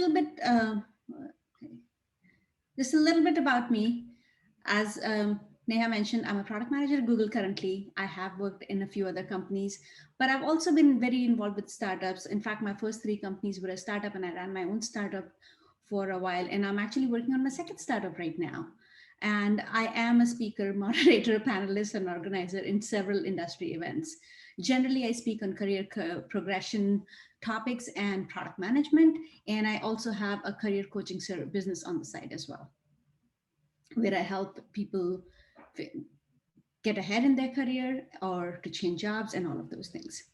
little bit, just a little bit about me. As Neha mentioned, I'm a product manager at Google currently. I have worked in a few other companies, but I've also been very involved with startups. In fact, my first three companies were a startup, and I ran my own startup for a while. And I'm actually working on my second startup right now. And I am a speaker, moderator, panelist, and organizer in several industry events. Generally, I speak on career progression topics and product management. And I also have a career coaching business on the side as well, where I help people get ahead in their career or to change jobs and all of those things.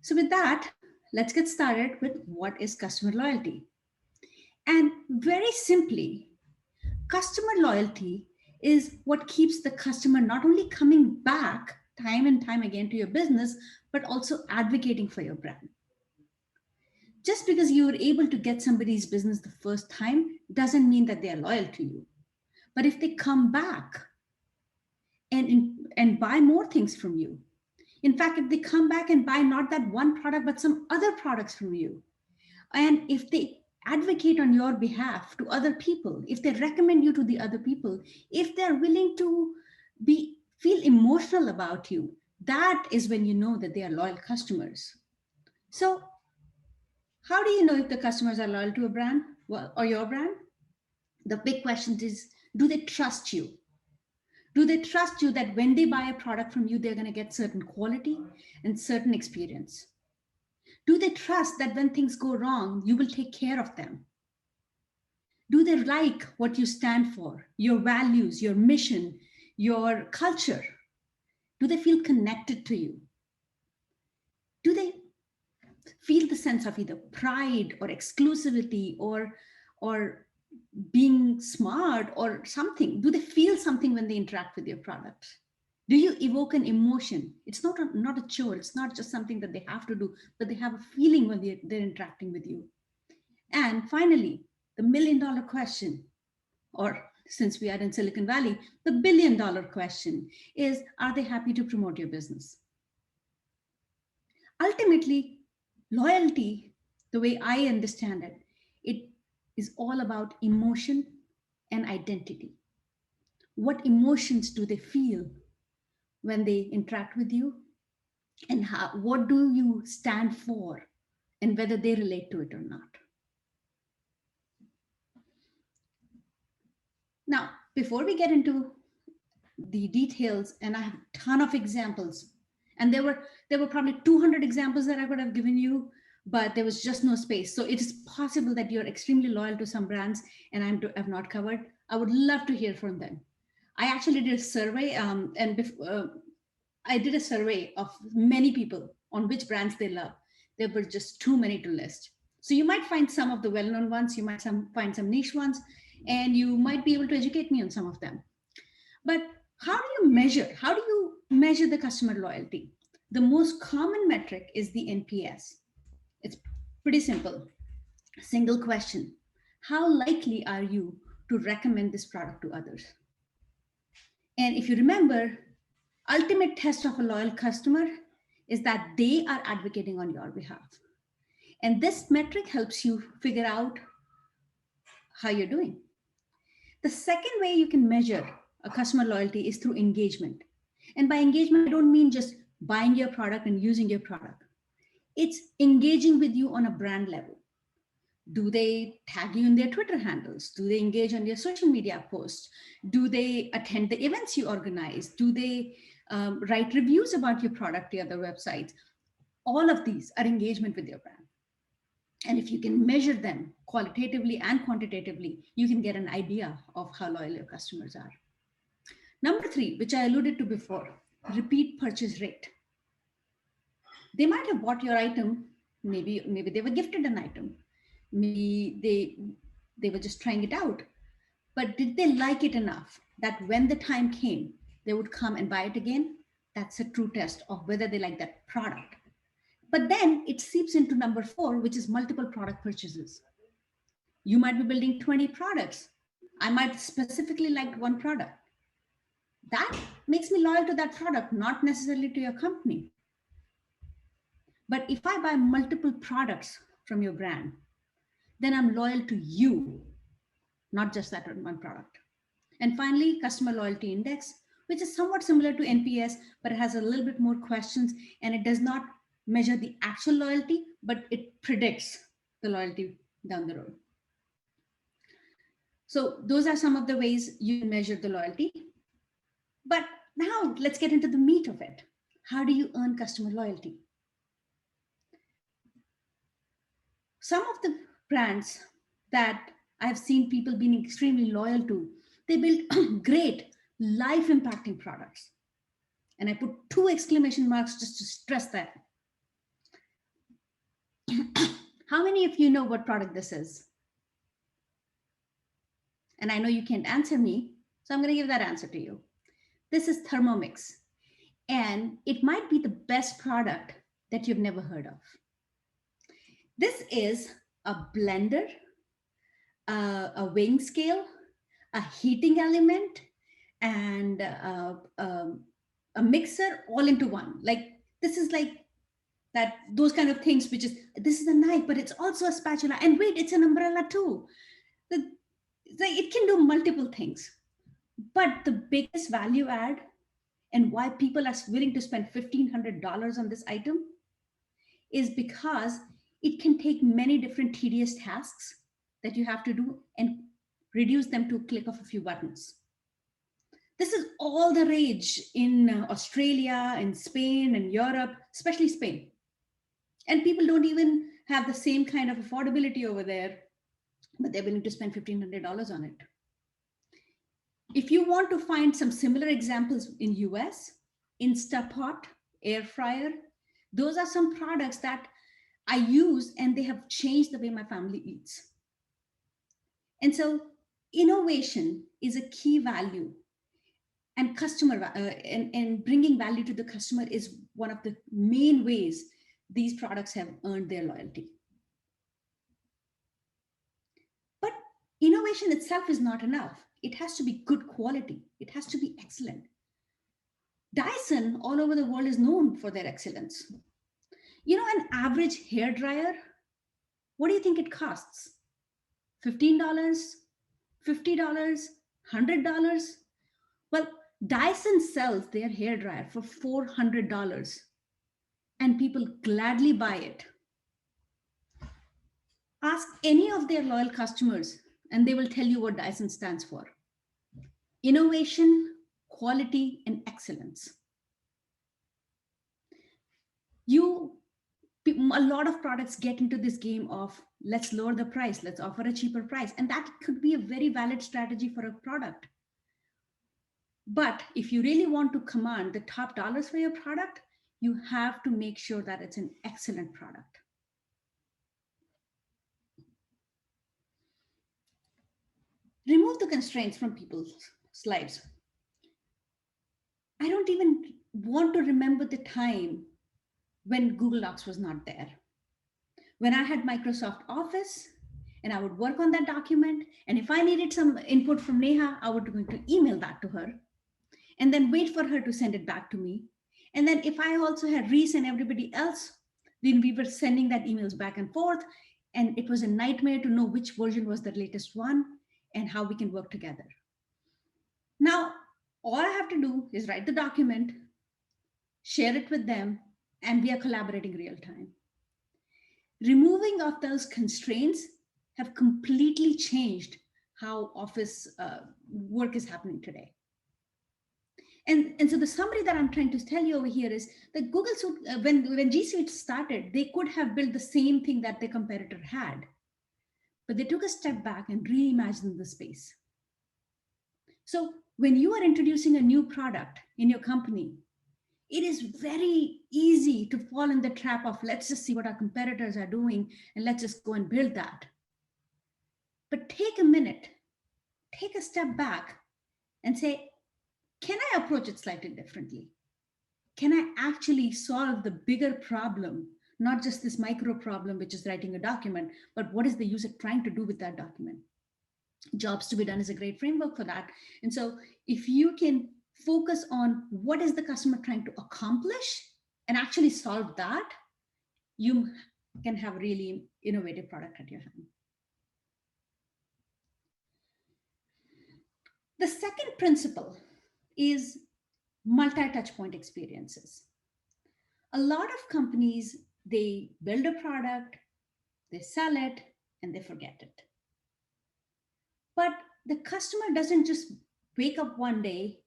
So, with that, let's get started with what is customer loyalty. And very simply, customer loyalty is what keeps the customer not only coming back time and time again to your business, but also advocating for your brand. Just because you were able to get somebody's business the first time doesn't mean that they are loyal to you. But if they come back and buy more things from you, in fact, if they come back and buy not that one product, but some other products from you, and if they advocate on your behalf to other people, if they recommend you to the other people, if they're willing to feel emotional about you, that is when you know that they are loyal customers. So how do you know if the customers are loyal to a brand, or your brand? The big question is, do they trust you? Do they trust you that when they buy a product from you, they're going to get certain quality and certain experience? Do they trust that when things go wrong, you will take care of them? Do they like what you stand for, your values, your mission, your culture? Do they feel connected to you? Do they feel the sense of either pride or exclusivity or being smart or something? Do they feel something when they interact with your product? Do you evoke an emotion? It's not a chore. It's not just something that they have to do, but they have a feeling when they're interacting with you. And finally, the $1 million question, or since we are in Silicon Valley, the $1 billion question is, are they happy to promote your business? Ultimately, loyalty, the way I understand it, it is all about emotion and identity. What emotions do they feel when they interact with you? And what do you stand for? And whether they relate to it or not. Now, before we get into the details, and I have a ton of examples, and there were probably 200 examples that I could have given you, but there was just no space. So it is possible that you're extremely loyal to some brands and I've not covered. I would love to hear from them. I actually did a survey, I did a survey of many people on which brands they love. There were just too many to list. So you might find some of the well-known ones, you might find some niche ones, and you might be able to educate me on some of them. But how do you measure? How do you measure the customer loyalty? The most common metric is the NPS. It's pretty simple. Single question. How likely are you to recommend this product to others? And if you remember, ultimate test of a loyal customer is that they are advocating on your behalf. And this metric helps you figure out how you're doing. The second way you can measure a customer loyalty is through engagement. And by engagement, I don't mean just buying your product and using your product. It's engaging with you on a brand level. Do they tag you in their Twitter handles? Do they engage on your social media posts? Do they attend the events you organize? Do they write reviews about your product to other websites? All of these are engagement with your brand. And if you can measure them qualitatively and quantitatively, you can get an idea of how loyal your customers are. Number 3, which I alluded to before, repeat purchase rate. They might have bought your item. Maybe they were gifted an item. Maybe they were just trying it out. But did they like it enough that when the time came, they would come and buy it again? That's a true test of whether they like that product. But then it seeps into number 4, which is multiple product purchases. You might be building 20 products. I might specifically like one product. That makes me loyal to that product, not necessarily to your company. But if I buy multiple products from your brand, then I'm loyal to you, not just that one product. And finally, customer loyalty index, which is somewhat similar to NPS, but it has a little bit more questions, and it does not measure the actual loyalty, but it predicts the loyalty down the road. So those are some of the ways you can measure the loyalty. But now let's get into the meat of it. How do you earn customer loyalty? Some of the brands that I've seen people being extremely loyal to, they build great life impacting products. And I put 2 exclamation marks just to stress that. How many of you know what product this is? And I know you can't answer me, so I'm going to give that answer to you. This is Thermomix, and it might be the best product that you've never heard of. This is a blender, a weighing scale, a heating element, and a mixer all into one. Like this is like that, those kind of things, which is, this is a knife, but it's also a spatula. And wait, it's an umbrella too. It can do multiple things. But the biggest value add and why people are willing to spend $1,500 on this item is because it can take many different tedious tasks that you have to do and reduce them to a click of a few buttons. This is all the rage in Australia, in Spain, and Europe, especially Spain. And people don't even have the same kind of affordability over there, but they're willing to spend $1,500 on it. If you want to find some similar examples in US, Instapot, air fryer, those are some products that I use and they have changed the way my family eats. And so innovation is a key value, and customer and bringing value to the customer is one of the main ways these products have earned their loyalty. But innovation itself is not enough. It has to be good quality. It has to be excellent. Dyson all over the world is known for their excellence. You know, an average hair dryer, what do you think it costs? $15, $50, $100? Well, Dyson sells their hair dryer for $400 and people gladly buy it. Ask any of their loyal customers and they will tell you what Dyson stands for. Innovation, quality, and excellence. A lot of products get into this game of let's lower the price, let's offer a cheaper price. And that could be a very valid strategy for a product. But if you really want to command the top dollars for your product, you have to make sure that it's an excellent product. Remove the constraints from people's lives. I don't even want to remember the time when Google Docs was not there. When I had Microsoft Office and I would work on that document, and if I needed some input from Neha, I would going to email that to her and then wait for her to send it back to me. And then if I also had Reese and everybody else, then we were sending that emails back and forth. And it was a nightmare to know which version was the latest one and how we can work together. Now, all I have to do is write the document, share it with them, and we are collaborating real time. Removing of those constraints have completely changed how office work is happening today. And so the summary that I'm trying to tell you over here is that Google Suite, when G Suite started, they could have built the same thing that their competitor had, but they took a step back and reimagined the space. So when you are introducing a new product in your company, it is very easy to fall in the trap of let's just see what our competitors are doing and let's just go and build that. But take a minute, take a step back and say, can I approach it slightly differently? Can I actually solve the bigger problem, not just this micro problem, which is writing a document, but what is the user trying to do with that document? Jobs to be done is a great framework for that. And so if you can focus on what is the customer trying to accomplish and actually solve that, you can have a really innovative product at your hand. The second principle is multi-touchpoint experiences. A lot of companies, they build a product, they sell it, and they forget it. But the customer doesn't just wake up one day,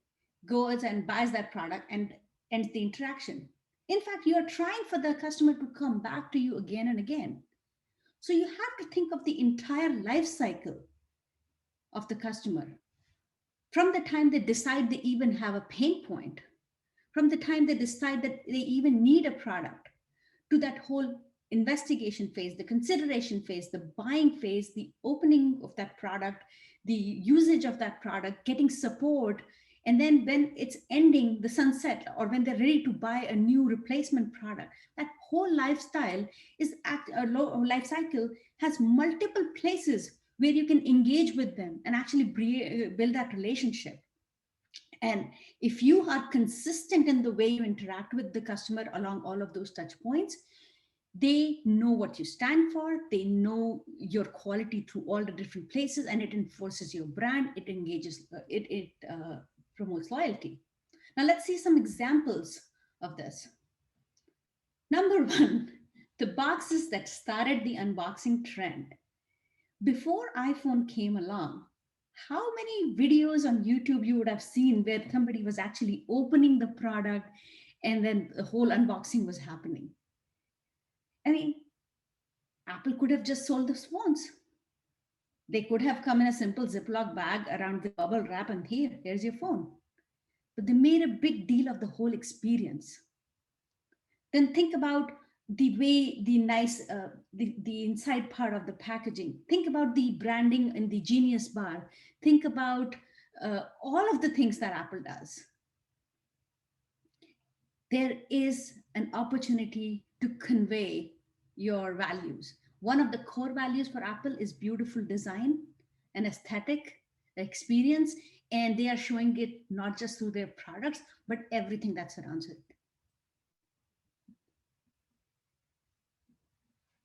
goes and buys that product and ends the interaction. In fact, you are trying for the customer to come back to you again and again. So you have to think of the entire life cycle of the customer from the time they decide they even have a pain point, from the time they decide that they even need a product, to that whole investigation phase, the consideration phase, the buying phase, the opening of that product, the usage of that product, getting support. And then when it's ending the sunset or when they're ready to buy a new replacement product, that whole lifestyle is a life cycle has multiple places where you can engage with them and actually build that relationship. And if you are consistent in the way you interact with the customer along all of those touch points, they know what you stand for, they know your quality through all the different places, and it enforces your brand, it engages, it promotes loyalty. Now let's see some examples of this. Number one, the boxes that started the unboxing trend. Before iPhone came along, how many videos on YouTube you would have seen where somebody was actually opening the product and then the whole unboxing was happening? I mean, Apple could have just sold the phones. They could have come in a simple Ziploc bag around the bubble wrap and here's your phone. But they made a big deal of the whole experience. Then think about the way the nice, the inside part of the packaging. Think about the branding in the Genius bar. Think about all of the things that Apple does. There is an opportunity to convey your values. One of the core values for Apple is beautiful design and aesthetic experience, and they are showing it not just through their products, but everything that surrounds it.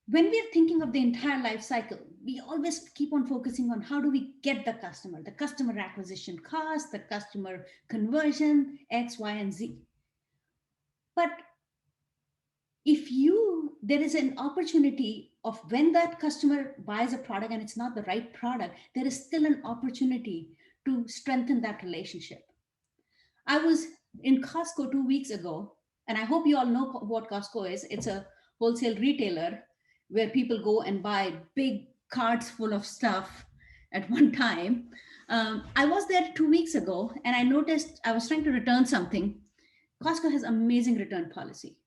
When we're thinking of the entire life cycle, we always keep on focusing on how do we get the customer acquisition cost, the customer conversion, X, Y, and Z. But if there is an opportunity of when that customer buys a product and it's not the right product, there is still an opportunity to strengthen that relationship. I was in Costco 2 weeks ago, and I hope you all know what Costco is. It's a wholesale retailer where people go and buy big carts full of stuff at one time. I was there 2 weeks ago, and I noticed I was trying to return something. Costco has amazing return policy.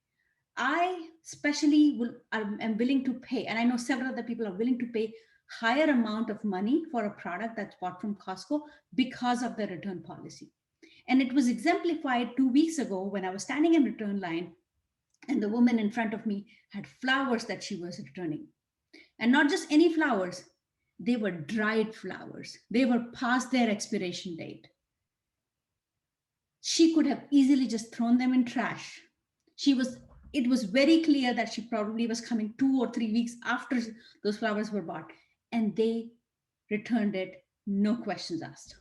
I especially am willing to pay, and I know several other people are willing to pay higher amount of money for a product that's bought from Costco because of the return policy. And it was exemplified 2 weeks ago when I was standing in return line and the woman in front of me had flowers that she was returning. And not just any flowers, they were dried flowers. They were past their expiration date. She could have easily just thrown them in trash. It was very clear that she probably was coming 2 or 3 weeks after those flowers were bought, and they returned it, no questions asked.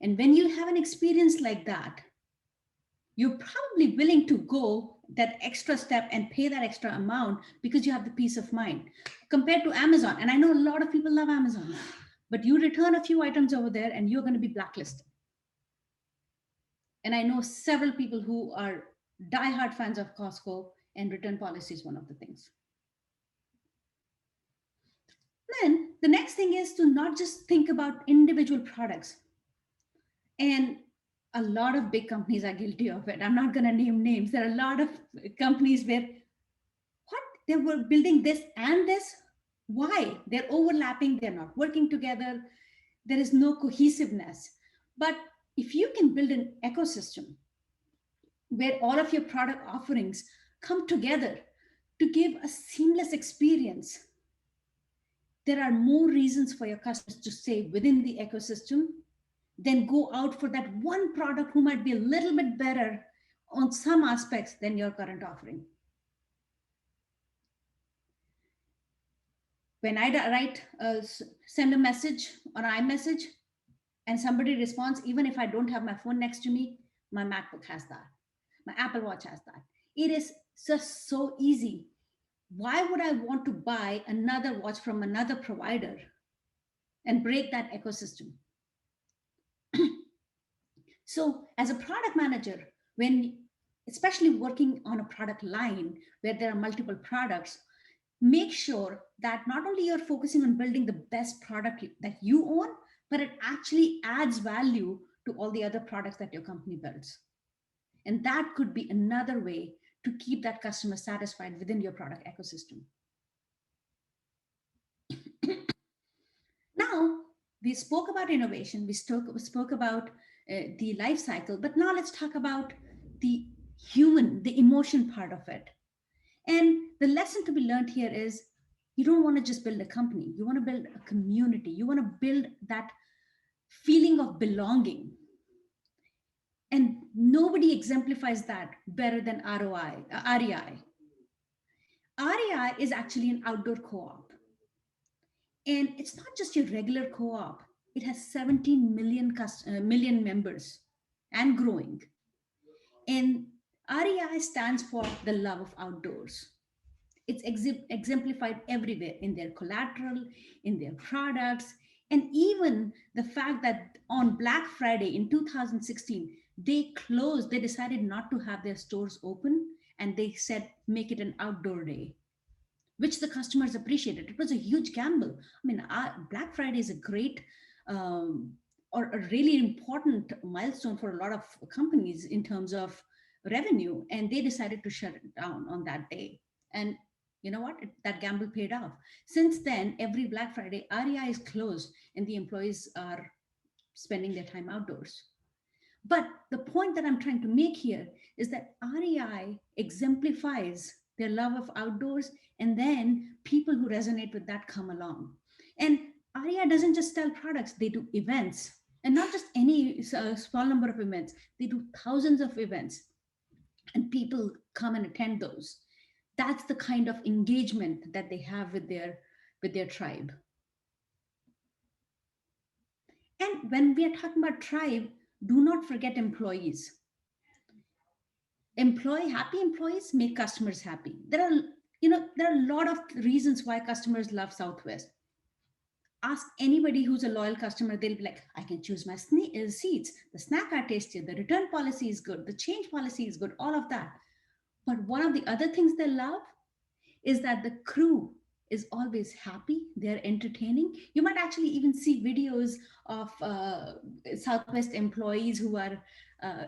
And when you have an experience like that, you're probably willing to go that extra step and pay that extra amount because you have the peace of mind compared to Amazon. And I know a lot of people love Amazon, but you return a few items over there and you're going to be blacklisted. And I know several people who are diehard fans of Costco, and return policy is one of the things. Then the next thing is to not just think about individual products. And a lot of big companies are guilty of it. I'm not going to name names. There are a lot of companies where they were building this and this. Why? They're overlapping. They're not working together. There is no cohesiveness. But if you can build an ecosystem where all of your product offerings come together to give a seamless experience, there are more reasons for your customers to stay within the ecosystem than go out for that one product who might be a little bit better on some aspects than your current offering. When I send a message on iMessage, And somebody responds, even if I don't have my phone next to me, my MacBook has that, my Apple Watch has that. It is just so easy. Why would I want to buy another watch from another provider and break that ecosystem? So, as a product manager, when especially working on a product line where there are multiple products, make sure that not only you're focusing on building the best product that you own, but it actually adds value to all the other products that your company builds. And that could be another way to keep that customer satisfied within your product ecosystem. Now, we spoke about innovation, we spoke about the life cycle, but now let's talk about the human, the emotion part of it. And the lesson to be learned here is you don't want to just build a company, you want to build a community, you want to build that feeling of belonging. And nobody exemplifies that better than REI. REI is actually an outdoor co op. And it's not just your regular co op, it has 17 million members and growing. And REI stands for the love of outdoors. It's exemplified everywhere in their collateral, in their products, and even the fact that on Black Friday in 2016, they decided not to have their stores open and they said, make it an outdoor day, which the customers appreciated. It was a huge gamble. I mean, Black Friday is a great or a really important milestone for a lot of companies in terms of revenue, and they decided to shut it down on that day. And you know what? That gamble paid off. Since then, every Black Friday, REI is closed and the employees are spending their time outdoors. But the point that I'm trying to make here is that REI exemplifies their love of outdoors, and then people who resonate with that come along. And REI doesn't just sell products, they do events, and not just any small number of events, they do thousands of events, and people come and attend those. That's the kind of engagement that they have with their tribe. And when we are talking about tribe, do not forget employees. Happy employees make customers happy. There are a lot of reasons why customers love Southwest. Ask anybody who's a loyal customer, they'll be like, I can choose my seats, the snack are tasty, the return policy is good, the change policy is good, all of that. But one of the other things they love is that the crew is always happy, they're entertaining. You might actually even see videos of Southwest employees who are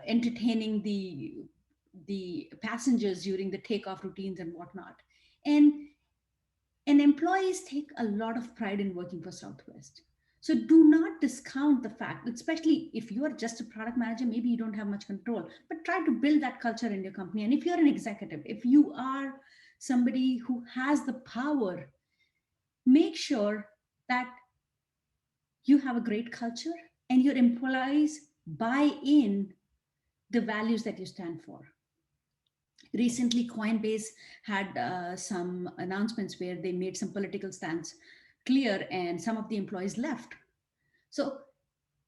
entertaining the passengers during the takeoff routines and whatnot. And employees take a lot of pride in working for Southwest. So do not discount the fact, especially if you are just a product manager, maybe you don't have much control, but try to build that culture in your company. And if you're an executive, if you are somebody who has the power, make sure that you have a great culture and your employees buy in the values that you stand for. Recently, Coinbase had some announcements where they made some political stance clear and some of the employees left. So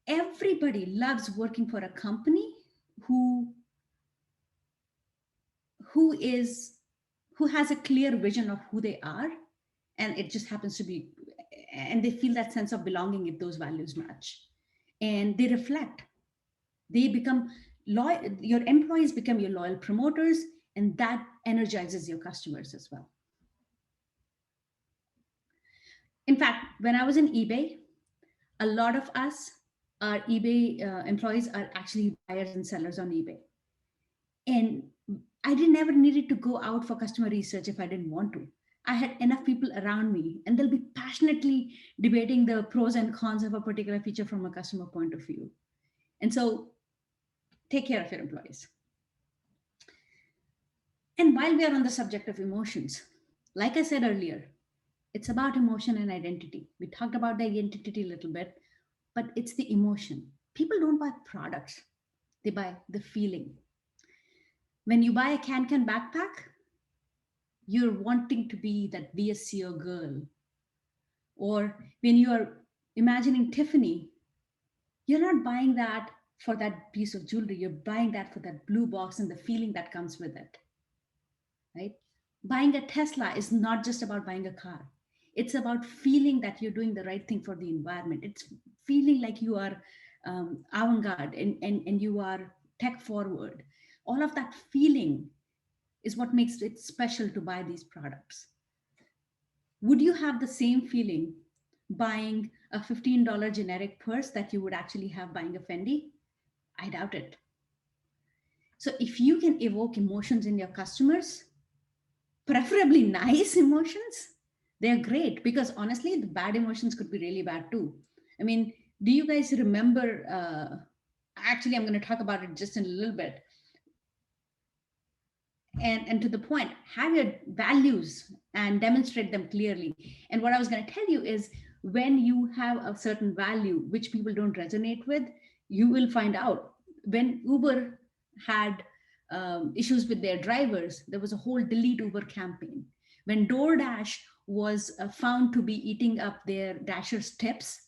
everybody loves working for a company who who is who has a clear vision of who they are, and it just happens to be, and they feel that sense of belonging if those values match, and they reflect, they become loyal. Your employees become your loyal promoters, and that energizes your customers as well. In fact, when I was in eBay, a lot of us, our eBay employees, are actually buyers and sellers on eBay. And I didn't never needed to go out for customer research if I didn't want to. I had enough people around me, and they'll be passionately debating the pros and cons of a particular feature from a customer point of view. And so take care of your employees. And while we are on the subject of emotions, like I said earlier, it's about emotion and identity. We talked about the identity a little bit, but it's the emotion. People don't buy products, they buy the feeling. When you buy a can backpack, you're wanting to be that BSCO girl. Or when you're imagining Tiffany, You're not buying that for that piece of jewelry. You're buying that for that blue box and the feeling that comes with it, right? Buying a Tesla is not just about buying a car. It's about feeling that you're doing the right thing for the environment. It's feeling like you are avant-garde and you are tech forward. All of that feeling is what makes it special to buy these products. Would you have the same feeling buying a $15 generic purse that you would actually have buying a Fendi? I doubt it. So if you can evoke emotions in your customers, preferably nice emotions, they're great, because honestly, the bad emotions could be really bad too. I mean, do you guys remember? Actually, I'm going to talk about it just in a little bit. And to the point, have your values and demonstrate them clearly. And what I was going to tell you is, when you have a certain value which people don't resonate with, you will find out. When Uber had issues with their drivers, there was a whole delete Uber campaign. When DoorDash was found to be eating up their dashers tips,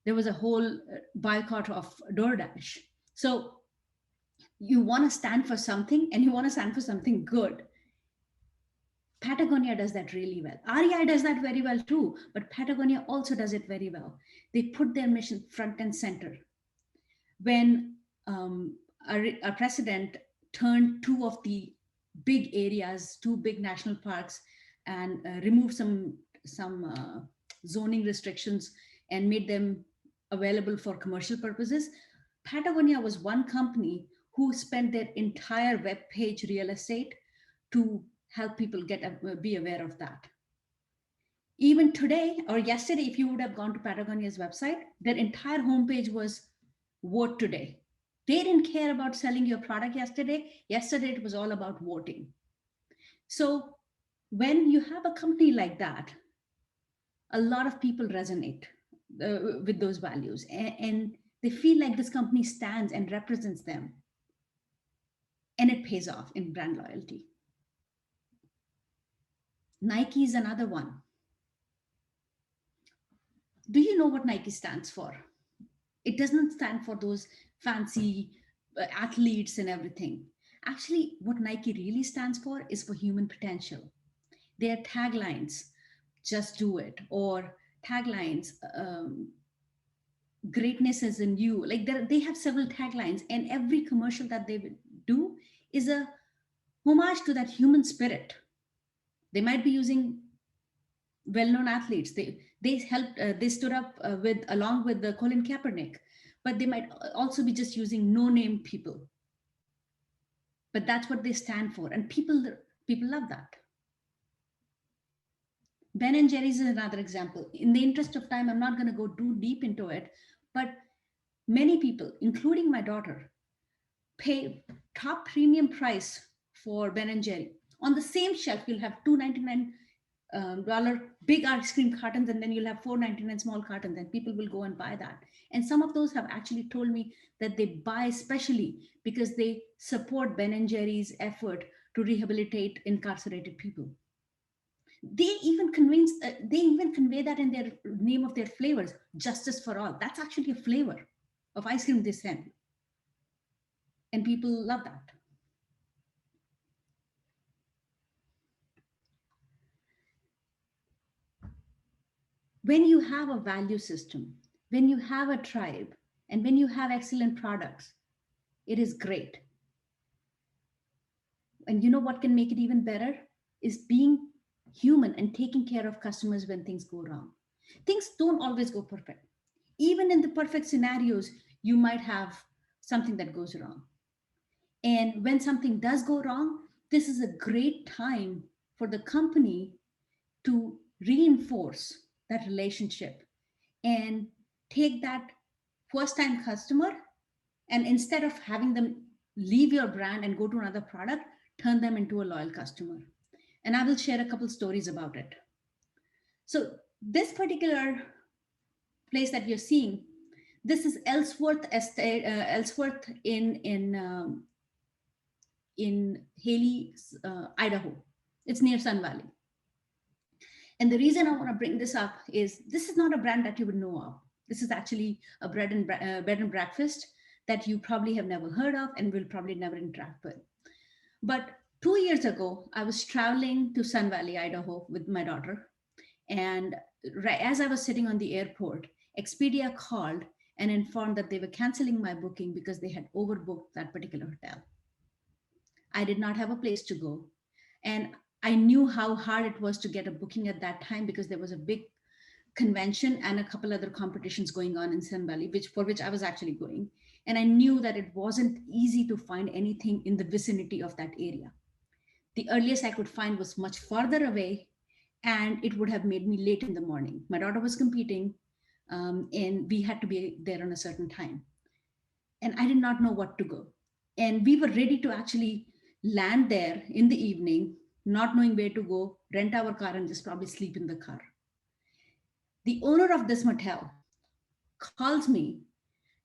there was a whole boycott of DoorDash. So you want to stand for something, and you want to stand for something good. Patagonia does that really well. REI does that very well too, but Patagonia also does it very well. They put their mission front and center. When our president turned two of the big areas, two big national parks, and removed some zoning restrictions and made them available for commercial purposes, Patagonia was one company who spent their entire web page real estate to help people be aware of that. Even today or yesterday, if you would have gone to Patagonia's website, their entire homepage was vote today. They didn't care about selling your product yesterday. Yesterday, it was all about voting. So when you have a company like that, a lot of people resonate with those values, and they feel like this company stands and represents them, and it pays off in brand loyalty. Nike is another one. Do you know what Nike stands for? It doesn't stand for those fancy athletes and everything. Actually, what Nike really stands for is for human potential. Their taglines, just do it, or taglines, greatness is in you. Like they have several taglines, and every commercial that they do is a homage to that human spirit. They might be using well-known athletes. They helped. They stood up with along with the Colin Kaepernick, but they might also be just using no-name people. But that's what they stand for, and people love that. Ben and Jerry's is another example. In the interest of time, I'm not going to go too deep into it, but many people, including my daughter, pay top premium price for Ben and Jerry. On the same shelf, you'll have $2.99 big ice cream cartons, and then you'll have $4.99 small cartons, and people will go and buy that. And some of those have actually told me that they buy especially because they support Ben and Jerry's effort to rehabilitate incarcerated people. They even convey that in their name of their flavors, justice for all. That's actually a flavor of ice cream they sell, and people love that. When you have a value system, when you have a tribe, and when you have excellent products, it is great. And you know what can make it even better is being human and taking care of customers when things go wrong. Things don't always go perfect. Even in the perfect scenarios, you might have something that goes wrong. And when something does go wrong, this is a great time for the company to reinforce that relationship and take that first time customer, and instead of having them leave your brand and go to another product, turn them into a loyal customer. And I will share a couple stories about it. So this particular place that you're seeing, this is Ellsworth Estate, Ellsworth in Haley, Idaho. It's near Sun Valley. And the reason I want to bring this up is this is not a brand that you would know of. This is actually a bed and breakfast that you probably have never heard of and will probably never interact with. But 2 years ago, I was traveling to Sun Valley, Idaho with my daughter. And right as I was sitting on the airport, Expedia called and informed that they were canceling my booking because they had overbooked that particular hotel. I did not have a place to go. And I knew how hard it was to get a booking at that time because there was a big convention and a couple other competitions going on in Sun Valley, which I was actually going. And I knew that it wasn't easy to find anything in the vicinity of that area. The earliest I could find was much farther away, and it would have made me late in the morning. My daughter was competing, and we had to be there on a certain time. And I did not know what to go. And we were ready to actually land there in the evening, not knowing where to go, rent our car, and just probably sleep in the car. The owner of this motel calls me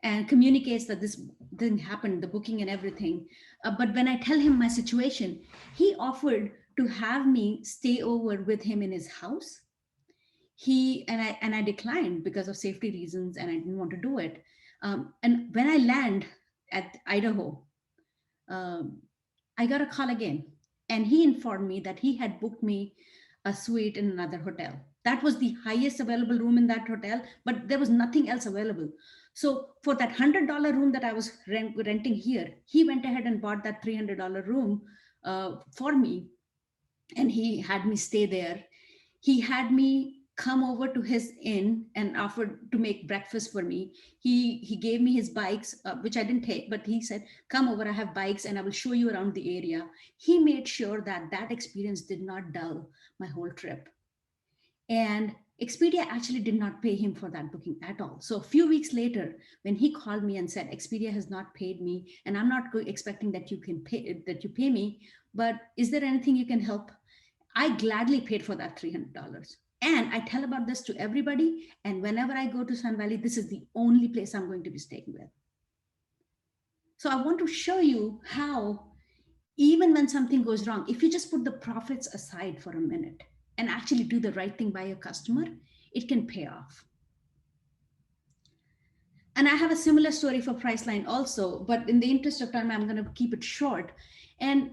and communicates that this thing happened, the booking and everything. But when I tell him my situation, he offered to have me stay over with him in his house. I declined because of safety reasons, and I didn't want to do it. And when I land at Idaho, um, I got a call again, and he informed me that he had booked me a suite in another hotel. That was the highest available room in that hotel, but there was nothing else available. So for that $100 room that I was renting here, he went ahead and bought that $300 room for me, and he had me stay there. He had me come over to his inn and offered to make breakfast for me. He gave me his bikes, which I didn't take, but he said, come over, I have bikes and I will show you around the area. He made sure that that experience did not dull my whole trip. And Expedia actually did not pay him for that booking at all. So a few weeks later, when he called me and said, Expedia has not paid me, and I'm not expecting that you pay me, but is there anything you can help? I gladly paid for that $300. And I tell about this to everybody. And whenever I go to Sun Valley, this is the only place I'm going to be staying with. So I want to show you how, even when something goes wrong, if you just put the profits aside for a minute and actually do the right thing by your customer, it can pay off. And I have a similar story for Priceline also, but in the interest of time, I'm going to keep it short. And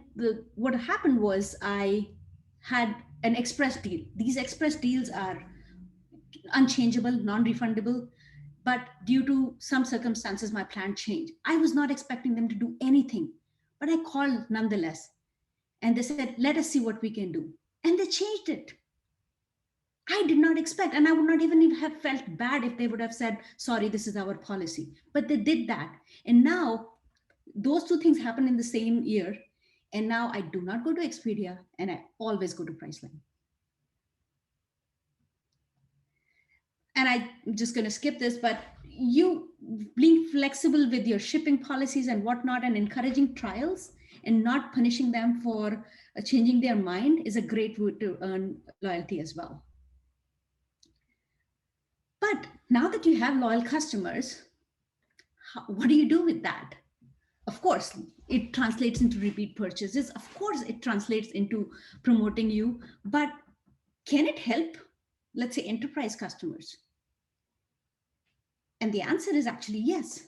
what happened was I had an express deal. These express deals are unchangeable, non-refundable, but due to some circumstances, my plan changed. I was not expecting them to do anything, but I called nonetheless. And they said, let us see what we can do. And they changed it. I did not expect, and I would not even have felt bad if they would have said, sorry, this is our policy. But they did that. And now those two things happen in the same year. And now I do not go to Expedia, and I always go to Priceline. And I'm just going to skip this, but you being flexible with your shipping policies and whatnot and encouraging trials and not punishing them for changing their mind is a great way to earn loyalty as well. But now that you have loyal customers, what do you do with that? Of course, it translates into repeat purchases. Of course, it translates into promoting you. But can it help, let's say, enterprise customers? And the answer is actually yes.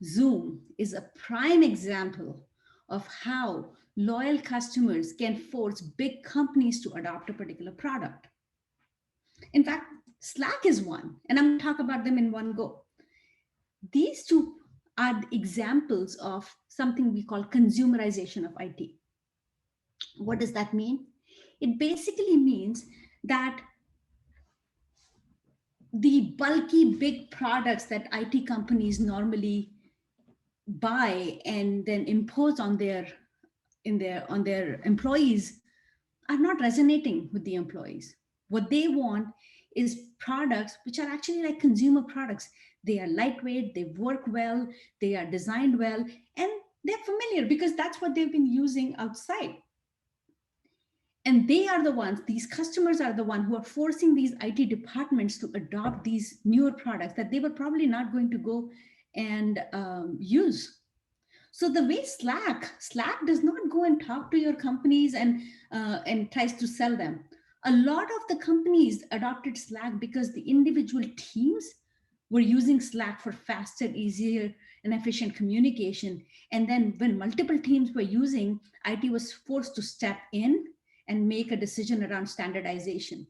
Zoom is a prime example of how loyal customers can force big companies to adopt a particular product. In fact, Slack is one, and I'm going to talk about them in one go. These two are examples of something we call consumerization of IT. What does that mean? It basically means that the bulky big products that IT companies normally buy and then impose on their employees are not resonating with the employees. What they want is products which are actually like consumer products. They are lightweight, they work well, they are designed well, and they're familiar because that's what they've been using outside. And they are the ones, these customers are the ones who are forcing these IT departments to adopt these newer products that they were probably not going to go and use. So the way Slack does not go and talk to your companies and tries to sell them. A lot of the companies adopted Slack because the individual teams were using Slack for faster, easier, and efficient communication. And then when multiple teams were using, IT was forced to step in and make a decision around standardization.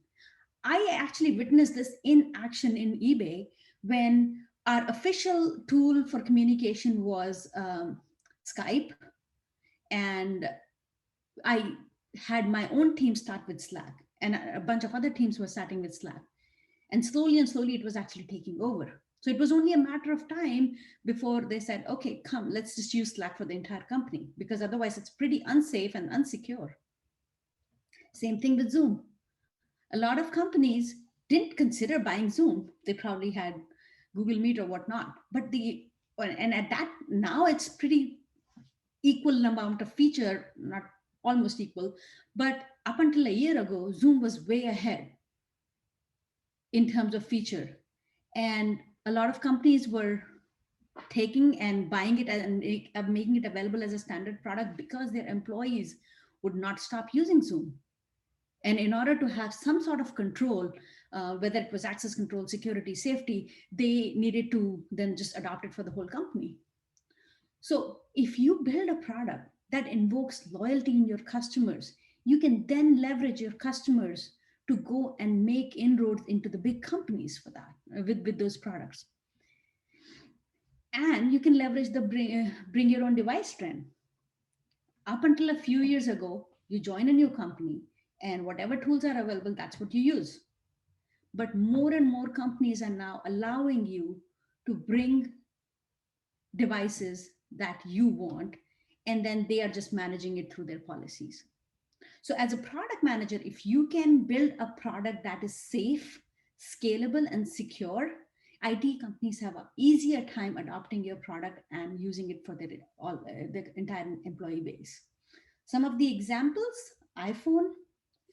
I actually witnessed this in action in eBay when our official tool for communication was Skype, and I had my own team start with Slack, and a bunch of other teams were starting with Slack. And slowly, it was actually taking over. So it was only a matter of time before they said, okay, come, let's just use Slack for the entire company, because otherwise it's pretty unsafe and unsecure. Same thing with Zoom. A lot of companies didn't consider buying Zoom. They probably had Google Meet or whatnot. And at that, now it's pretty equal amount of feature, not almost equal, but up until a year ago, Zoom was way ahead in terms of feature. And a lot of companies were taking and buying it and making it available as a standard product because their employees would not stop using Zoom. And in order to have some sort of control, whether it was access control, security, safety, they needed to then just adopt it for the whole company. So if you build a product that invokes loyalty in your customers, you can then leverage your customers to go and make inroads into the big companies for that with those products. And you can leverage the bring your own device trend. Up until a few years ago, you join a new company and whatever tools are available, that's what you use. But more and more companies are now allowing you to bring devices that you want, and then they are just managing it through their policies. So as a product manager, if you can build a product that is safe, scalable, and secure, IT companies have an easier time adopting your product and using it for their entire employee base. Some of the examples: iPhone,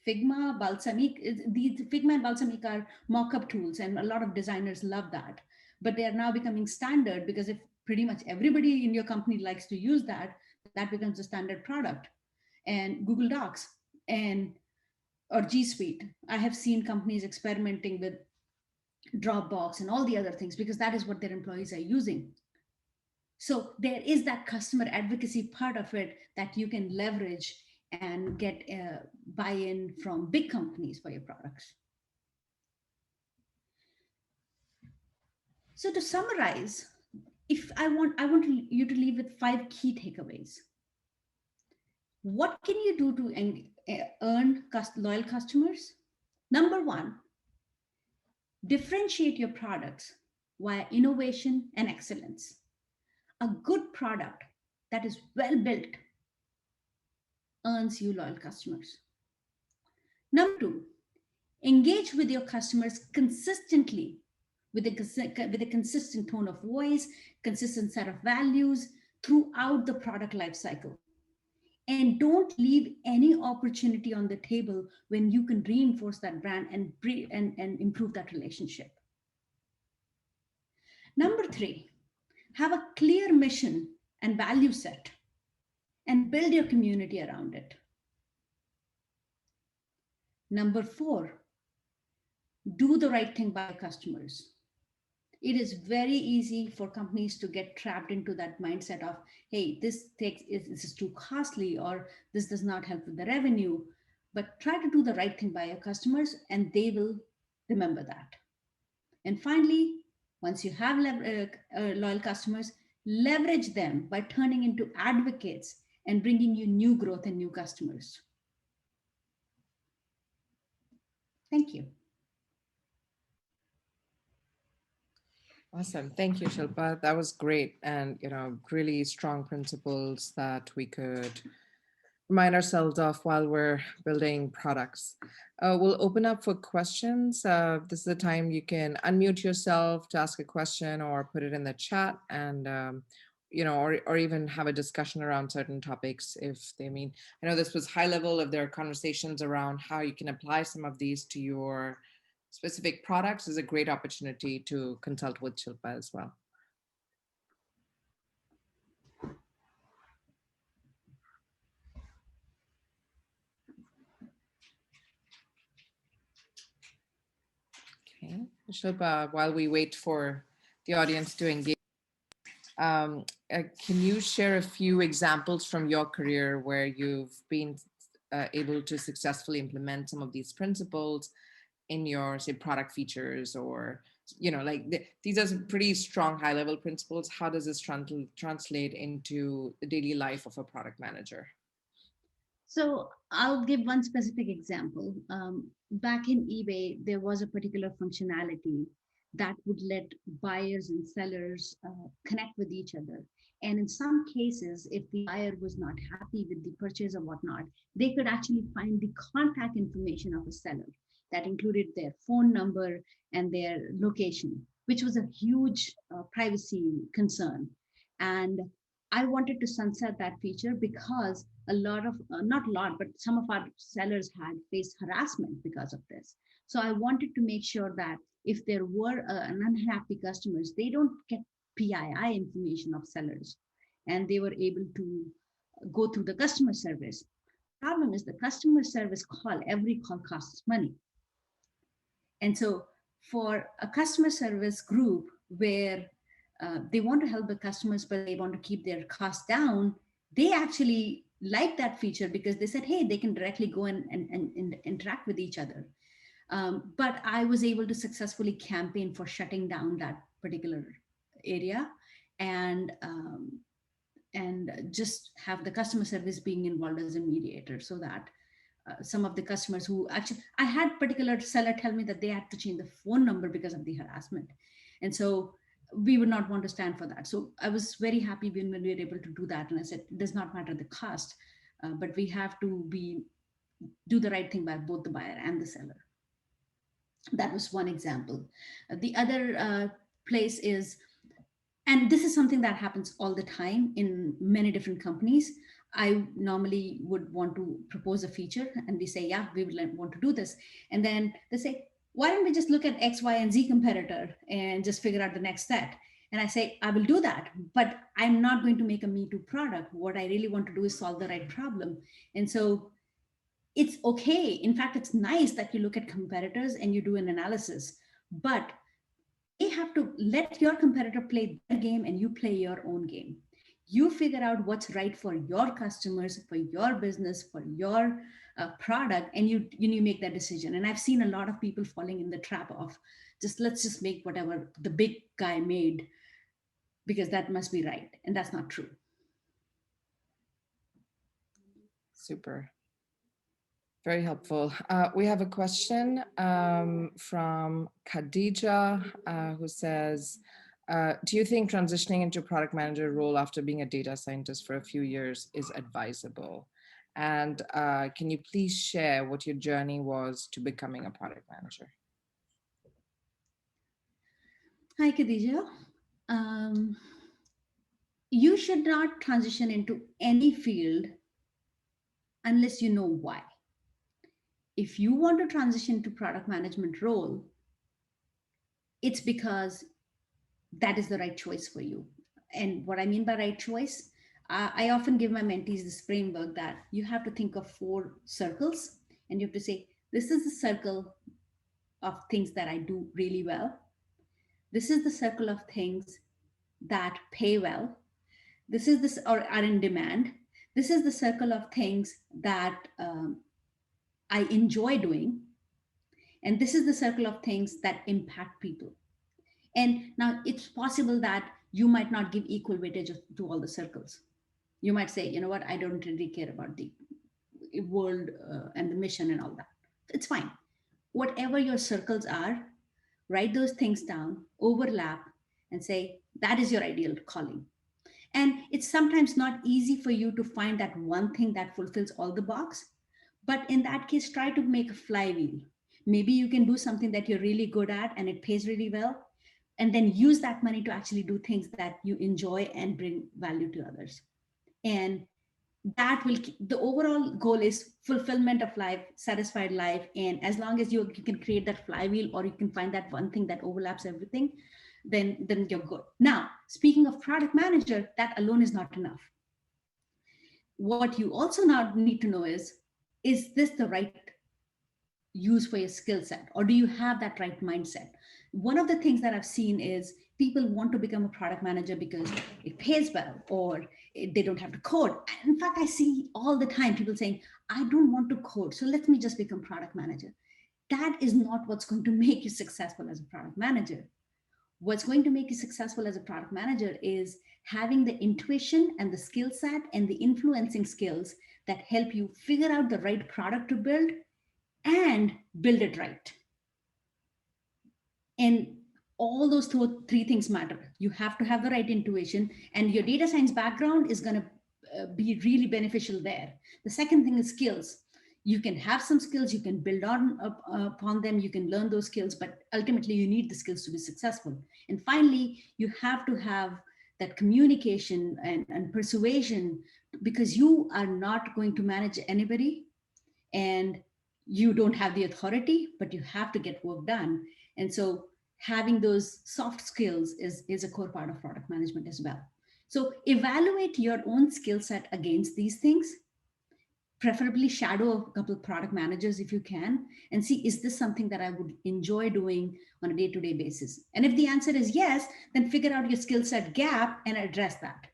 Figma, Balsamiq. These Figma and Balsamiq are mock-up tools, and a lot of designers love that. But they are now becoming standard, because if pretty much everybody in your company likes to use that, that becomes a standard product. And Google Docs and or G Suite. I have seen companies experimenting with Dropbox and all the other things because that is what their employees are using. So there is that customer advocacy part of it that you can leverage and get buy-in from big companies for your products. So to summarize, if I want you to leave with 5 key takeaways. What can you do to earn loyal customers? Number 1, differentiate your products via innovation and excellence. A good product that is well built earns you loyal customers. Number 2, engage with your customers consistently with a consistent tone of voice, consistent set of values throughout the product lifecycle. And don't leave any opportunity on the table when you can reinforce that brand and improve that relationship. Number 3, have a clear mission and value set and build your community around it. Number 4, do the right thing by your customers. It is very easy for companies to get trapped into that mindset of, hey, this is too costly, or this does not help with the revenue. But try to do the right thing by your customers and they will remember that. And finally, once you have loyal customers, leverage them by turning into advocates and bringing you new growth and new customers. Thank you. Awesome. Thank you, Shilpa. That was great. And, really strong principles that we could remind ourselves of while we're building products. We'll open up for questions. This is the time you can unmute yourself to ask a question or put it in the chat, and or even have a discussion around certain topics if they mean. I know this was high level. If there are conversations around how you can apply some of these to your specific products, is a great opportunity to consult with Shilpa as well. Okay, Shilpa, while we wait for the audience to engage, can you share a few examples from your career where you've been able to successfully implement some of these principles in your, say, product features, or like these are some pretty strong high level principles. How does this translate into the daily life of a product manager? So I'll give one specific example. Back in eBay, there was a particular functionality that would let buyers and sellers connect with each other. And in some cases, if the buyer was not happy with the purchase or whatnot, they could actually find the contact information of a seller that included their phone number and their location, which was a huge privacy concern. And I wanted to sunset that feature because a lot of, not a lot, but some of our sellers had faced harassment because of this. So I wanted to make sure that if there were an unhappy customers, they don't get PII information of sellers, and they were able to go through the customer service. Problem is the customer service call, every call costs money. And so for a customer service group where they want to help the customers, but they want to keep their costs down, they actually like that feature because they said, hey, they can directly go and interact with each other. But I was able to successfully campaign for shutting down that particular area, and just have the customer service being involved as a mediator, so that some of the customers who actually, I had particular seller tell me that they had to change the phone number because of the harassment. And so we would not want to stand for that. So I was very happy when we were able to do that. And I said, it does not matter the cost, but we have to do the right thing by both the buyer and the seller. That was one example. The other place is, and this is something that happens all the time in many different companies. I normally would want to propose a feature and we say, yeah, we would want to do this. And then they say, why don't we just look at X, Y, and Z competitor and just figure out the next step? And I say, I will do that, but I'm not going to make a Me Too product. What I really want to do is solve the right problem. And so it's okay. In fact, it's nice that you look at competitors and you do an analysis, but they have to let your competitor play their game and you play your own game. You figure out what's right for your customers, for your business, for your product, and you make that decision. And I've seen a lot of people falling in the trap of just let's just make whatever the big guy made because that must be right, and that's not true. Super. Very helpful. We have a question from Khadija, who says, do you think transitioning into product manager role after being a data scientist for a few years is advisable? And can you please share what your journey was to becoming a product manager? Hi, Khadija. You should not transition into any field unless you know why. If you want to transition to product management role, it's because that is the right choice for you. And what I mean by right choice, I often give my mentees this framework that you have to think of 4 circles, and you have to say, this is the circle of things that I do really well. This is the circle of things that pay well. This is this or are in demand. This is the circle of things that I enjoy doing. And this is the circle of things that impact people. And now it's possible that you might not give equal weightage to all the circles. You might say, you know what, I don't really care about the world and the mission and all that. It's fine. Whatever your circles are, write those things down, overlap, and say, that is your ideal calling. And it's sometimes not easy for you to find that one thing that fulfills all the box. But in that case, try to make a flywheel. Maybe you can do something that you're really good at and it pays really well, and then use that money to actually do things that you enjoy and bring value to others. And that will, the overall goal is fulfillment of life, satisfied life. And as long as you can create that flywheel, or you can find that one thing that overlaps everything, then you're good. Now, speaking of product manager, that alone is not enough. What you also now need to know is this the right use for your skill set, or do you have that right mindset? One of the things that I've seen is people want to become a product manager because it pays well, or they don't have to code. In fact, I see all the time people saying, I don't want to code, so let me just become product manager. That is not what's going to make you successful as a product manager. What's going to make you successful as a product manager is having the intuition and the skill set and the influencing skills that help you figure out the right product to build and build it right. And all those three things matter. You have to have the right intuition, and your data science background is going to be really beneficial there. The second thing is skills. You can have some skills, you can build on upon them, you can learn those skills, but ultimately you need the skills to be successful. And finally, you have to have that communication and persuasion, because you are not going to manage anybody, and you don't have the authority, but you have to get work done. And so having those soft skills is a core part of product management as well. So evaluate your own skill set against these things, preferably shadow a couple of product managers if you can, and see, is this something that I would enjoy doing on a day-to-day basis? And if the answer is yes, then figure out your skill set gap and address that.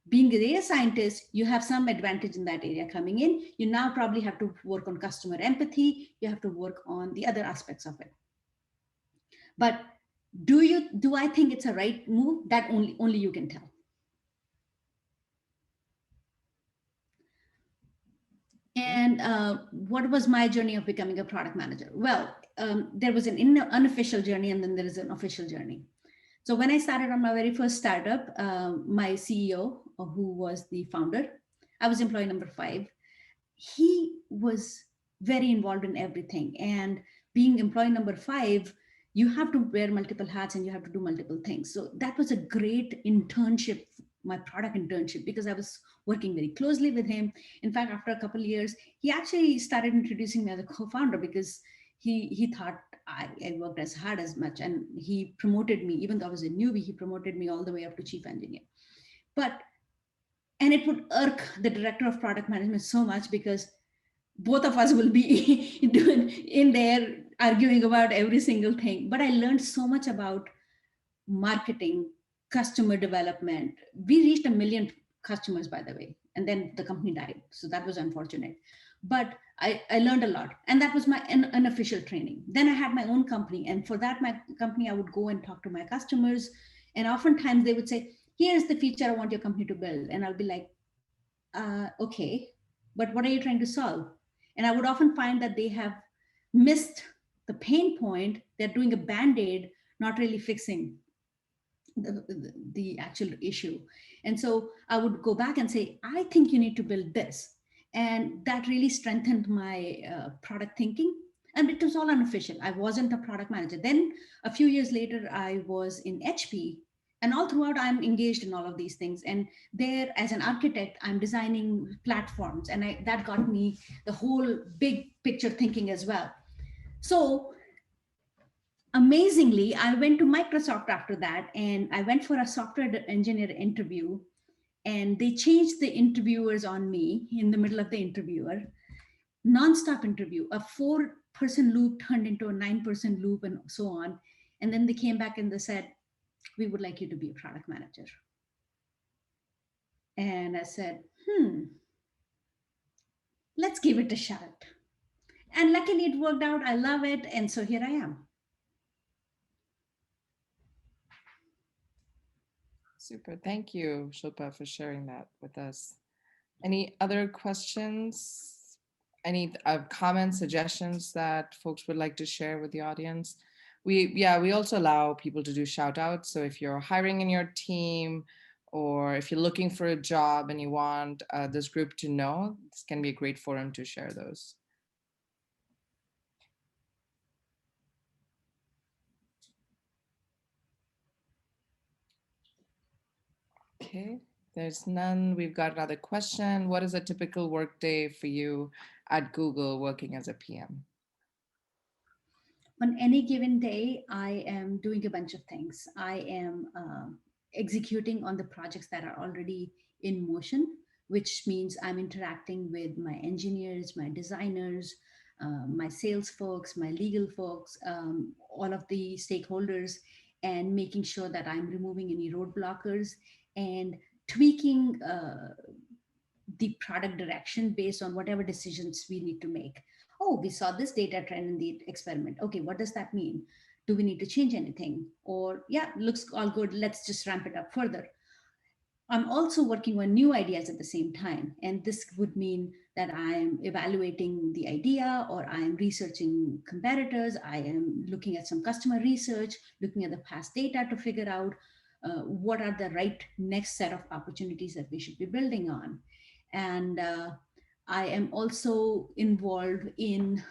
Being a data scientist, you have some advantage in that area coming in. You now probably have to work on customer empathy. You have to work on the other aspects of it. But do I think it's a right move? That only you can tell. And what was my journey of becoming a product manager? Well, there was an unofficial journey, and then there is an official journey. So when I started on my very first startup, my CEO, who was the founder, I was employee number 5. He was very involved in everything. And being employee number 5, you have to wear multiple hats and you have to do multiple things. So that was a great internship, my product internship, because I was working very closely with him. In fact, after a couple of years, he actually started introducing me as a co-founder, because he thought I worked as hard as much, and he promoted me. Even though I was a newbie, he promoted me all the way up to chief engineer. But and it would irk the director of product management so much, because both of us will be doing in there arguing about every single thing. But I learned so much about marketing, customer development. We reached 1 million customers, by the way, and then the company died, so that was unfortunate. But I learned a lot, and that was my unofficial training. Then I had my own company, and for that, my company, I would go and talk to my customers, and oftentimes they would say, here's the feature I want your company to build. And I'll be like, okay, but what are you trying to solve? And I would often find that they have missed the pain point. They're doing a band-aid, not really fixing the actual issue. And so I would go back and say, I think you need to build this. And that really strengthened my product thinking. And it was all unofficial. I wasn't a product manager. Then a few years later, I was in HP. And all throughout, I'm engaged in all of these things. And there, as an architect, I'm designing platforms. And that got me the whole big picture thinking as well. So amazingly, I went to Microsoft after that, and I went for a software engineer interview, and they changed the interviewers on me in the middle of the interviewer. Nonstop interview, a 4-person loop turned into a 9-person loop, and so on. And then they came back and they said, we would like you to be a product manager. And I said, let's give it a shot. And luckily it worked out. I love it. And so here I am. Super. Thank you, Shilpa, for sharing that with us. Any other questions? Any comments, suggestions that folks would like to share with the audience? We also allow people to do shout outs. So if you're hiring in your team, or if you're looking for a job and you want this group to know, this can be a great forum to share those. Okay, there's none. We've got another question. What is a typical workday for you at Google working as a PM? On any given day, I am doing a bunch of things. I am executing on the projects that are already in motion, which means I'm interacting with my engineers, my designers, my sales folks, my legal folks, all of the stakeholders, and making sure that I'm removing any roadblockers and tweaking the product direction based on whatever decisions we need to make. Oh, we saw this data trend in the experiment. Okay, what does that mean? Do we need to change anything? Or, yeah, looks all good. Let's just ramp it up further. I'm also working on new ideas at the same time. And this would mean that I'm evaluating the idea, or I am researching competitors. I am looking at some customer research, looking at the past data to figure out what are the right next set of opportunities that we should be building on. And I am also involved in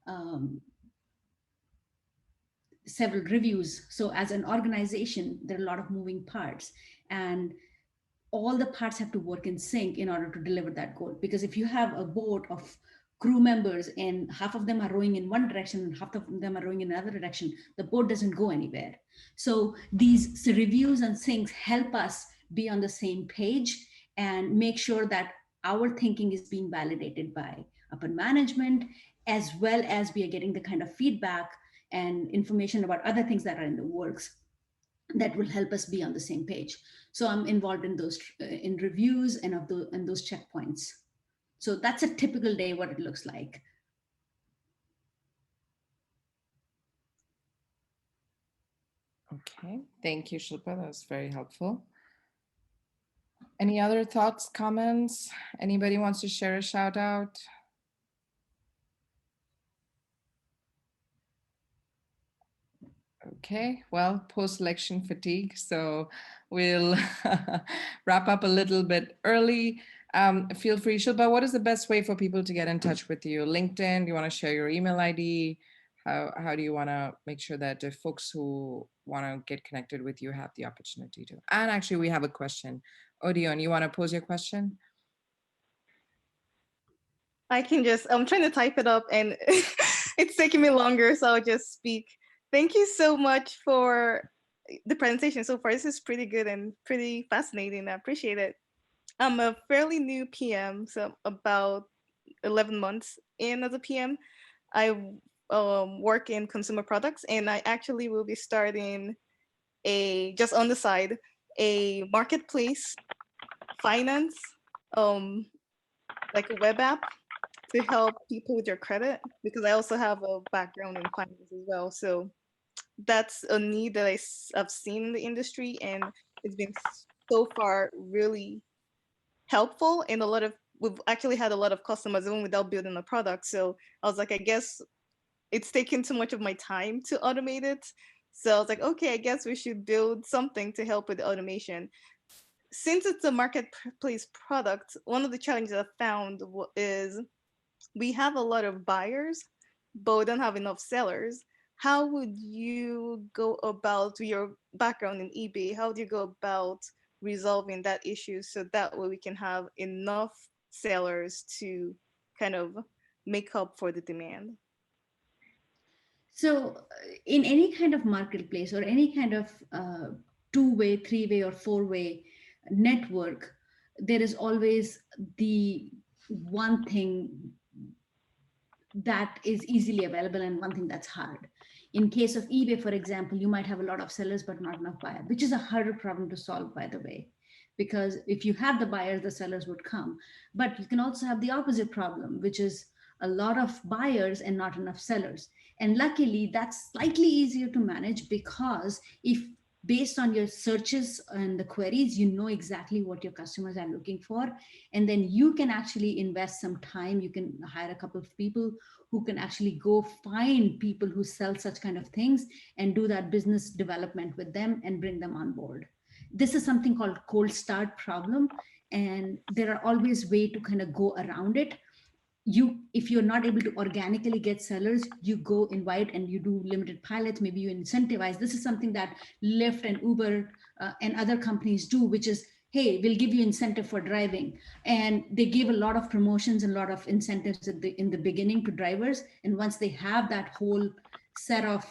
um, several reviews. So as an organization, there are a lot of moving parts, and all the parts have to work in sync in order to deliver that goal. Because if you have a boat of crew members and half of them are rowing in one direction and half of them are rowing in another direction, the boat doesn't go anywhere. So these reviews and syncs help us be on the same page and make sure that our thinking is being validated by upper management, as well as we are getting the kind of feedback and information about other things that are in the works that will help us be on the same page. So I'm involved in those in reviews and those checkpoints. So that's a typical day, what it looks like. Okay, thank you, Shilpa. That was very helpful. Any other thoughts, comments? Anybody wants to share a shout out? Okay, well, post-election fatigue, so we'll wrap up a little bit early. Feel free, Shilpa, what is the best way for people to get in touch with you? LinkedIn, do you want to share your email ID? How do you want to make sure that the folks who want to get connected with you have the opportunity to? And actually, we have a question. Odeon, you want to pose your question? I can just, I'm trying to type it up and it's taking me longer, so I'll just speak. Thank you so much for the presentation so far. This is pretty good and pretty fascinating. I appreciate it. I'm a fairly new PM, so about 11 months in as a PM. I work in consumer products, and I actually will be starting just on the side, a marketplace finance, like a web app to help people with their credit, because I also have a background in finance as well. So that's a need that I've seen in the industry, and it's been so far really helpful. And we've actually had a lot of customers even without building a product. So I was like, I guess it's taken too much of my time to automate it. So I was like, okay, I guess we should build something to help with the automation. Since it's a marketplace product, one of the challenges I found is we have a lot of buyers, but we don't have enough sellers. How would you go about your background in eBay? How do you go about resolving that issue so that way we can have enough sellers to kind of make up for the demand? So in any kind of marketplace or any kind of two-way, three-way, or four-way network, there is always the one thing that is easily available and one thing that's hard. In case of eBay, for example, you might have a lot of sellers but not enough buyers, which is a harder problem to solve, by the way, because if you have the buyers, the sellers would come. But you can also have the opposite problem, which is a lot of buyers and not enough sellers. And luckily, that's slightly easier to manage, because if based on your searches and the queries, you know exactly what your customers are looking for. And then you can actually invest some time. You can hire a couple of people who can actually go find people who sell such kind of things and do that business development with them and bring them on board. This is something called cold start problem. And there are always ways to kind of go around it. If you're not able to organically get sellers, you go invite and you do limited pilots. Maybe you incentivize. This is something that Lyft and Uber and other companies do, which is, hey, we'll give you incentive for driving. And they give a lot of promotions and a lot of incentives in the beginning to drivers. And once they have that whole set of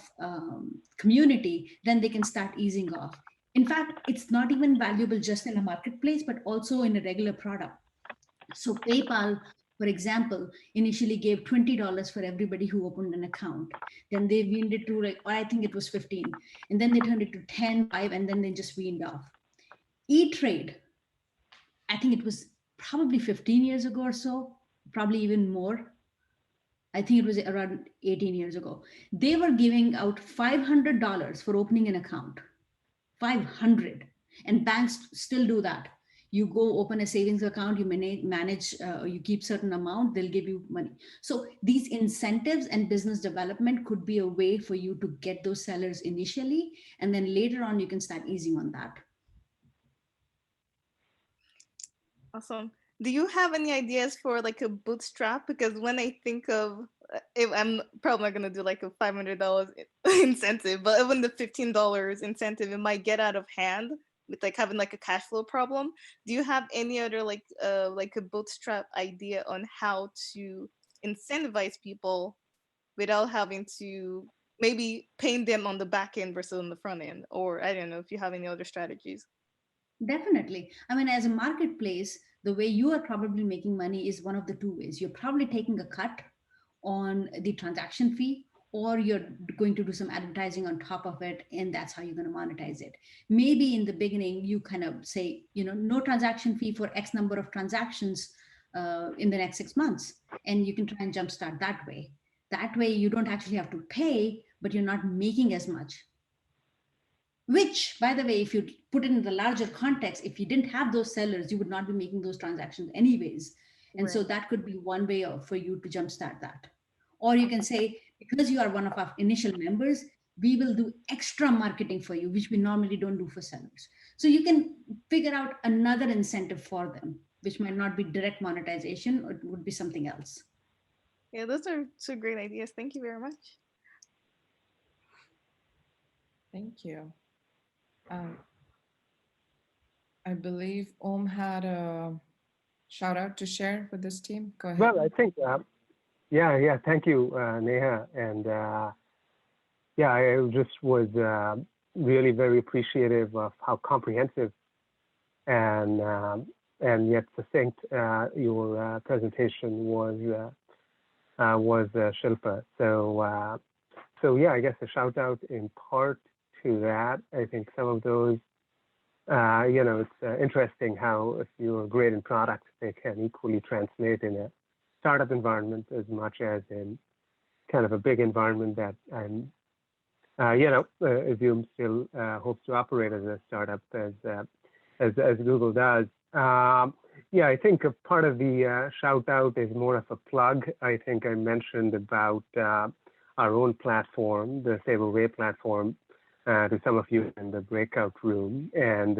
community, then they can start easing off. In fact, it's not even valuable just in a marketplace, but also in a regular product. So PayPal For example, initially gave $20 for everybody who opened an account. Then they weaned it to like, I think it was 15. And then they turned it to 10, 5, and then they just weaned off. E-Trade, I think it was probably 15 years ago or so, probably even more. I think it was around 18 years ago. They were giving out $500 for opening an account. 500. And banks still do that. You go open a savings account, you manage, you keep certain amount, they'll give you money. So these incentives and business development could be a way for you to get those sellers initially, and then later on you can start easing on that. Awesome. Do you have any ideas for like a bootstrap? Because when I think of, if I'm probably not gonna do like a $500 incentive, but even the $15 incentive, it might get out of hand with like having like a cash flow problem. Do you have any other like a bootstrap idea on how to incentivize people without having to maybe paying them on the back end versus on the front end? Or I don't know if you have any other strategies. Definitely. I mean, as a marketplace, the way you are probably making money is one of the two ways. You're probably taking a cut on the transaction fee, or you're going to do some advertising on top of it, and that's how you're going to monetize it. Maybe in the beginning, you kind of say, no transaction fee for X number of transactions in the next 6 months, and you can try and jumpstart that way. That way, you don't actually have to pay, but you're not making as much. Which, by the way, if you put it in the larger context, if you didn't have those sellers, you would not be making those transactions anyways. And Right. so that could be one way for you to jumpstart that. Or you can say, because you are one of our initial members, we will do extra marketing for you, which we normally don't do for sellers. So you can figure out another incentive for them, which might not be direct monetization, or it would be something else. Yeah, those are two great ideas. Thank you very much. Thank you. I believe Om had a shout out to share with this team. Go ahead. Well, I think, yeah, thank you, Neha. And yeah, I just was really very appreciative of how comprehensive and yet succinct your presentation was, Shilpa. So yeah, I guess a shout out in part to that. I think some of those, it's interesting how if you're great in product, they can equally translate in a startup environment as much as in kind of a big environment that I'm, Zoom still hopes to operate as a startup as Google does. Yeah, I think a part of the shout out is more of a plug. I think I mentioned about our own platform, the Save platform, to some of you in the breakout room. And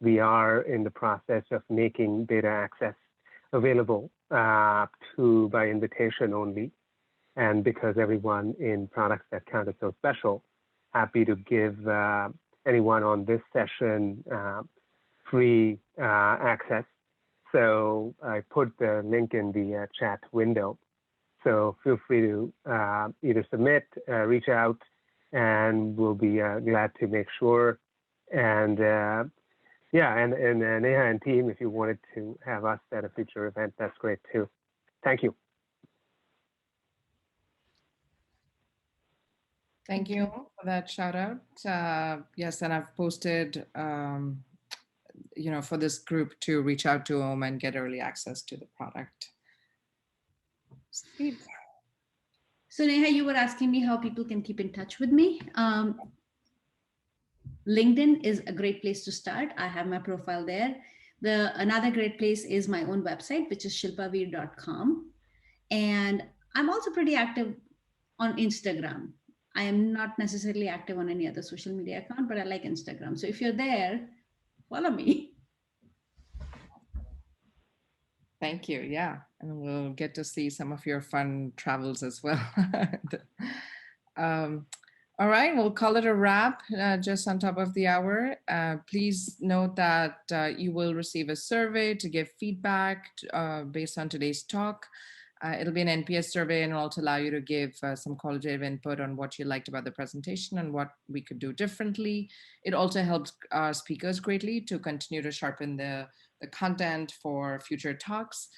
we are in the process of making beta access available by invitation only. And because everyone in products that count is so special, happy to give anyone on this session free access. So I put the link in the chat window. So feel free to either submit, reach out, and we'll be glad to make sure. And yeah, and Neha and team, if you wanted to have us at a future event, that's great too. Thank you. Thank you for that shout out. Yes, and I've posted, for this group to reach out to them and get early access to the product. Steve. So Neha, you were asking me how people can keep in touch with me. LinkedIn is a great place to start. I have my profile there. Another great place is my own website, which is shilpavir.com. And I'm also pretty active on Instagram. I am not necessarily active on any other social media account, but I like Instagram. So if you're there, follow me. Thank you. Yeah. And we'll get to see some of your fun travels as well. All right, we'll call it a wrap just on top of the hour. Please note that you will receive a survey to give feedback based on today's talk. It'll be an NPS survey and it'll also allow you to give some qualitative input on what you liked about the presentation and what we could do differently. It also helps our speakers greatly to continue to sharpen the content for future talks.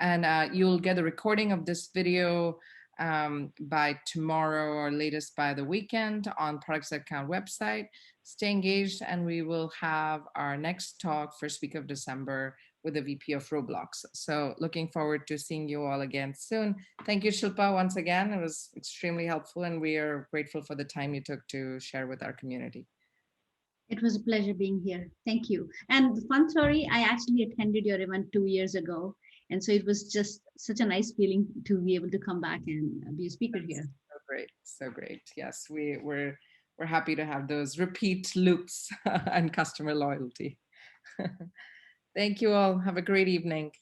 And you'll get a recording of this video by tomorrow or latest by the weekend on Products That Count website. Stay engaged, and we will have our next talk first week of December with the VP of Roblox. So looking forward to seeing you all again soon. Thank you, Shilpa, once again. It was extremely helpful, and we are grateful for the time you took to share with our community. It was a pleasure being here. Thank you. And the fun story, I actually attended your event 2 years ago. And so it was just such a nice feeling to be able to come back and be a speaker here. So great. So great. Yes, we're happy to have those repeat loops and customer loyalty. Thank you all. Have a great evening.